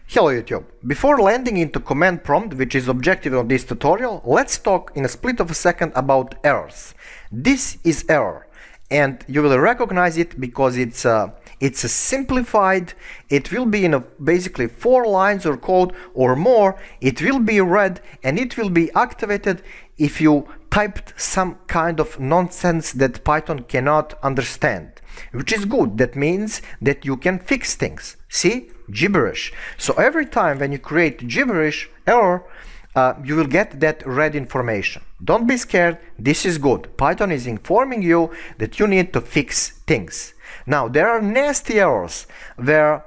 Hello YouTube. Before landing into command prompt, which is objective of this tutorial, let's talk in a split of a second about errors. This is error, and you will recognize it because it's a simplified. It will be in basically 4 lines of code or more. It will be read and it will be activated if you typed some kind of nonsense that Python cannot understand, which is good. That means that you can fix things. See? Gibberish. So every time when you create gibberish error, you will get that red information. Don't be scared. This is good. Python is informing you that you need to fix things. Now there are nasty errors where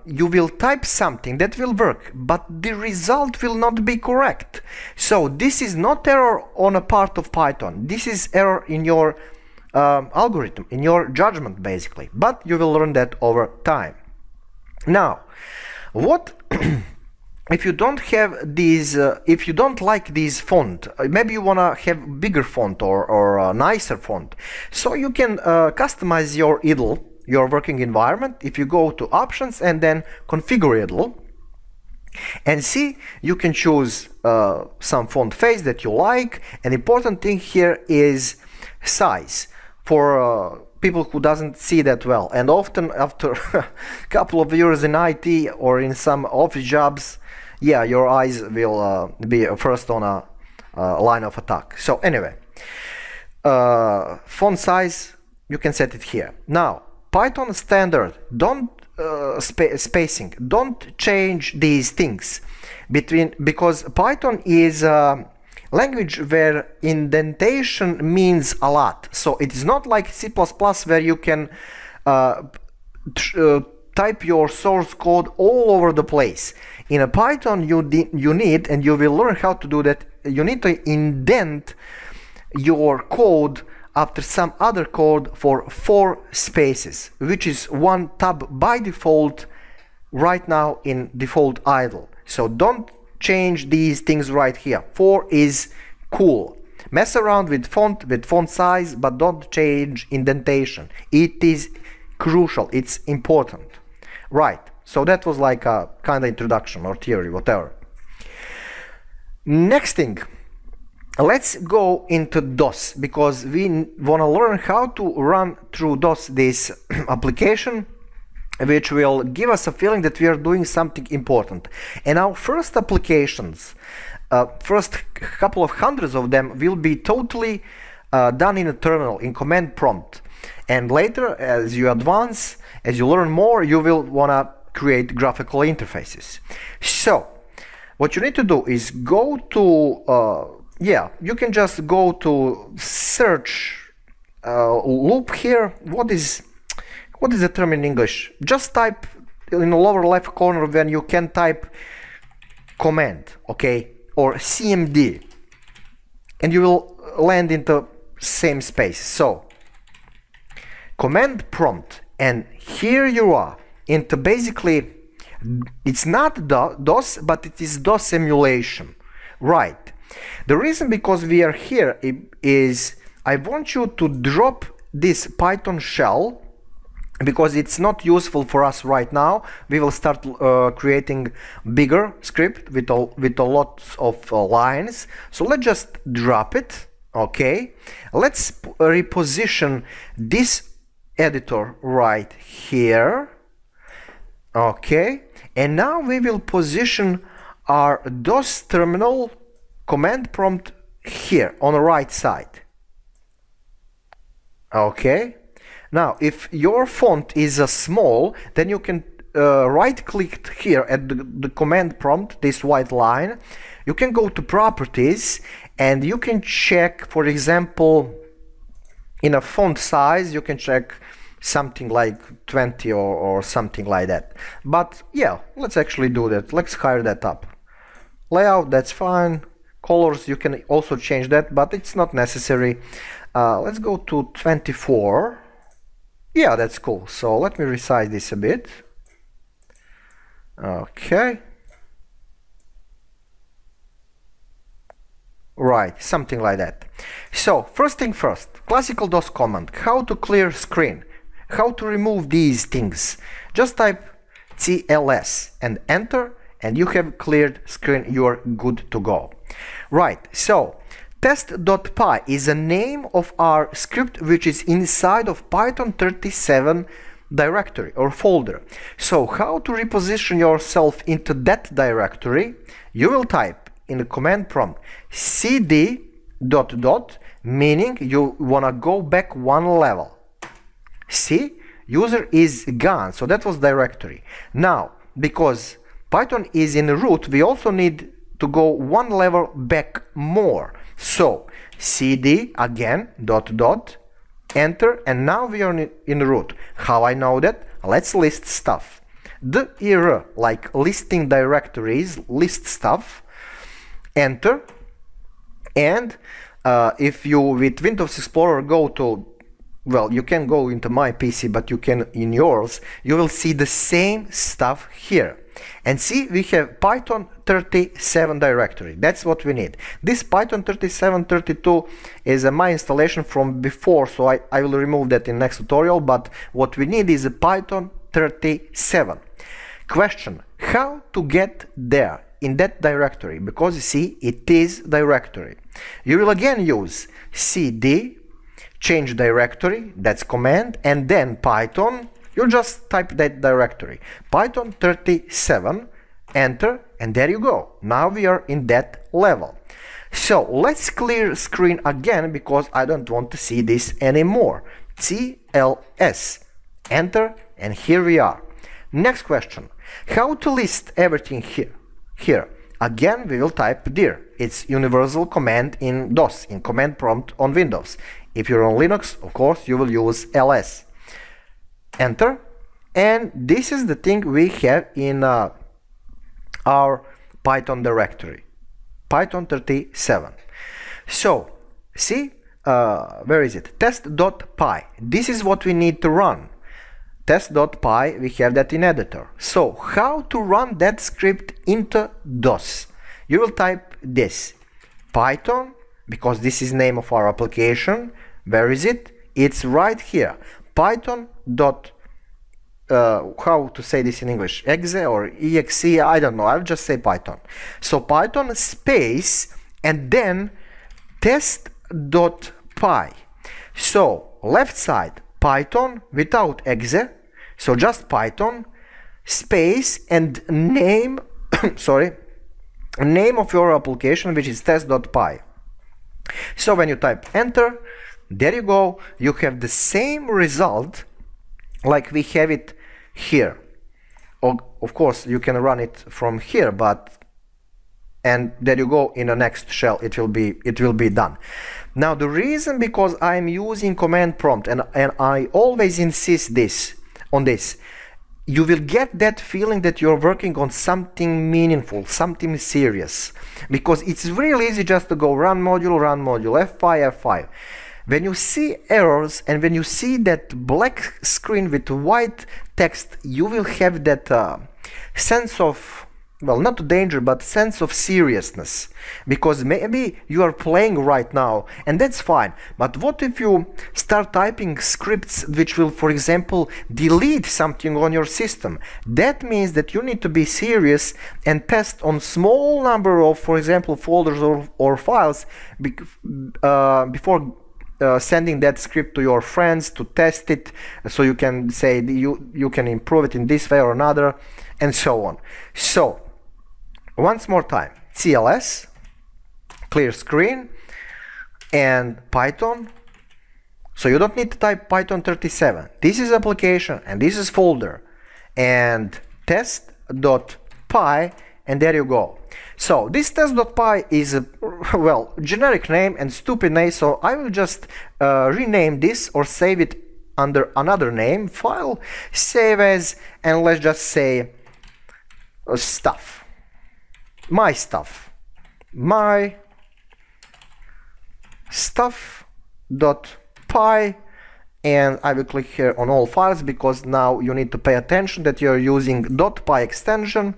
you will type something that will work, but the result will not be correct. So this is not error on a part of Python. This is error in your algorithm, in your judgment basically. But you will learn that over time. Now, what if you don't have these? If you don't like this font, maybe you wanna have bigger font or a nicer font. So you can customize your IDLE, your working environment. If you go to options and then configure IDLE, and see, you can choose some font face that you like. An important thing here is size for people who doesn't see that well, and often after a couple of years in IT or in some office jobs, yeah, your eyes will be first on a line of attack. So anyway, font size, you can set it here. Now Python standard, don't spacing, don't change these things because Python is language where indentation means a lot. So it is not like C++ where you can type your source code all over the place. In a Python you need, and you will learn how to do that, you need to indent your code after some other code for 4 spaces, which is one tab by default right now in default IDLE. So don't change these things right here. 4 is cool. Mess around with font size, but don't change indentation. It is crucial. It's important. Right. So that was like a kind of introduction or theory, whatever. Next thing, let's go into DOS, because we want to learn how to run through DOS this application, which will give us a feeling that we are doing something important. And our first applications, first couple of hundreds of them, will be totally done in a terminal, in command prompt. And later, as you advance, as you learn more, you will want to create graphical interfaces. So what you need to do is go to, you can just go to search loop here. What is the term in English? Just type in the lower left corner when you can type command, okay, or CMD, and you will land into same space. So command prompt, and here you are into basically, it's not DOS, but it is DOS emulation, right? The reason because we are here is I want you to drop this Python shell, because it's not useful for us right now. We will start creating bigger script with a lot of lines. So let's just drop it. Okay, let's reposition this editor right here. Okay, and now we will position our DOS terminal command prompt here on the right side. Okay. Now, if your font is small, then you can right-click here at the command prompt, this white line. You can go to properties and you can check, for example, in a font size, you can check something like 20 or something like that. But yeah, let's actually do that. Let's hire that up. Layout, that's fine. Colors, you can also change that, but it's not necessary. Let's go to 24. Yeah, that's cool. So let me resize this a bit. Okay. Right, something like that. So first thing first, classical DOS command, how to clear screen, how to remove these things. Just type TLS and enter, and you have cleared screen. You're good to go. Right, so test.py is a name of our script which is inside of Python 37 directory or folder. So how to reposition yourself into that directory? You will type in the command prompt cd ... meaning you wanna go back one level. See, user is gone, so that was directory. Now, because Python is in root, we also need to go one level back more. So cd again ... enter, and now we are in root. How I know that? Let's list stuff. The error, like listing directories, list stuff, enter, and if you with Windows Explorer go to, well, you can go into my PC, but you can in yours, you will see the same stuff here. And see, we have Python 37 directory. That's what we need. This Python 3732 is my installation from before, so I will remove that in next tutorial, but what we need is a Python 37. Question, how to get there in that directory? Because you see, it is directory. You will again use cd, change directory, that's command, and then Python. You just type that directory, Python 37, enter, and there you go. Now we are in that level. So let's clear screen again because I don't want to see this anymore. TLS, enter, and here we are. Next question, how to list everything here? Here, again we will type dir. It's universal command in DOS, in command prompt on Windows. If you're on Linux, of course, you will use ls. Enter, and this is the thing we have in our Python directory, Python 37. So see, where is it? Test.py. This is what we need to run. Test.py, we have that in editor. So how to run that script into DOS? You will type this, Python, because this is name of our application. Where is it? It's right here, Python dot how to say this in English, exe or exe, I don't know, I'll just say Python. So Python space and then test.py. So left side Python without exe, so just Python space and name sorry, name of your application, which is test.py. So when you type enter, there you go, you have the same result like we have it here. Of course you can run it from here, but and there you go, in the next shell it will be done. Now the reason, because I'm using command prompt and I always insist on this, you will get that feeling that you're working on something meaningful, something serious, because it's really easy just to go run module, F5, F5. When you see errors and when you see that black screen with white text, you will have that sense of, well, not danger, but sense of seriousness, because maybe you are playing right now and that's fine, but what if you start typing scripts which will, for example, delete something on your system? That means that you need to be serious and test on small number of, for example, folders or files before sending that script to your friends to test it, so you can say you can improve it in this way or another, and so on. So once more time, TLS, clear screen, and Python. So you don't need to type Python 37. This is application and this is folder, and test.py, and there you go. So this test.py is a, well, generic name and stupid name, so I will just rename this or save it under another name, file, save as, and let's just say stuff, my stuff .py, and I will click here on all files, because now you need to pay attention that you're using .py extension,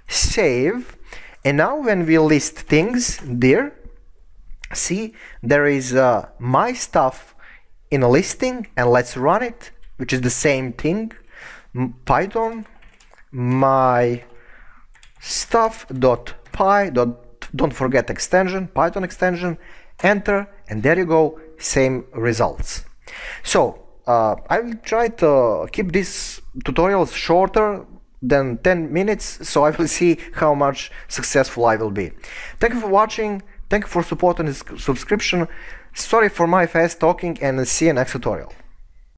save. And now when we list things there, see, there is my stuff in a listing, and let's run it, which is the same thing, Python my stuff.py, don't forget extension, Python extension, enter, and there you go, same results. So I will try to keep these tutorials shorter than 10 minutes, so I will see how much successful I will be. Thank you for watching, thank you for supporting this subscription. Sorry for my fast talking, and see you next tutorial.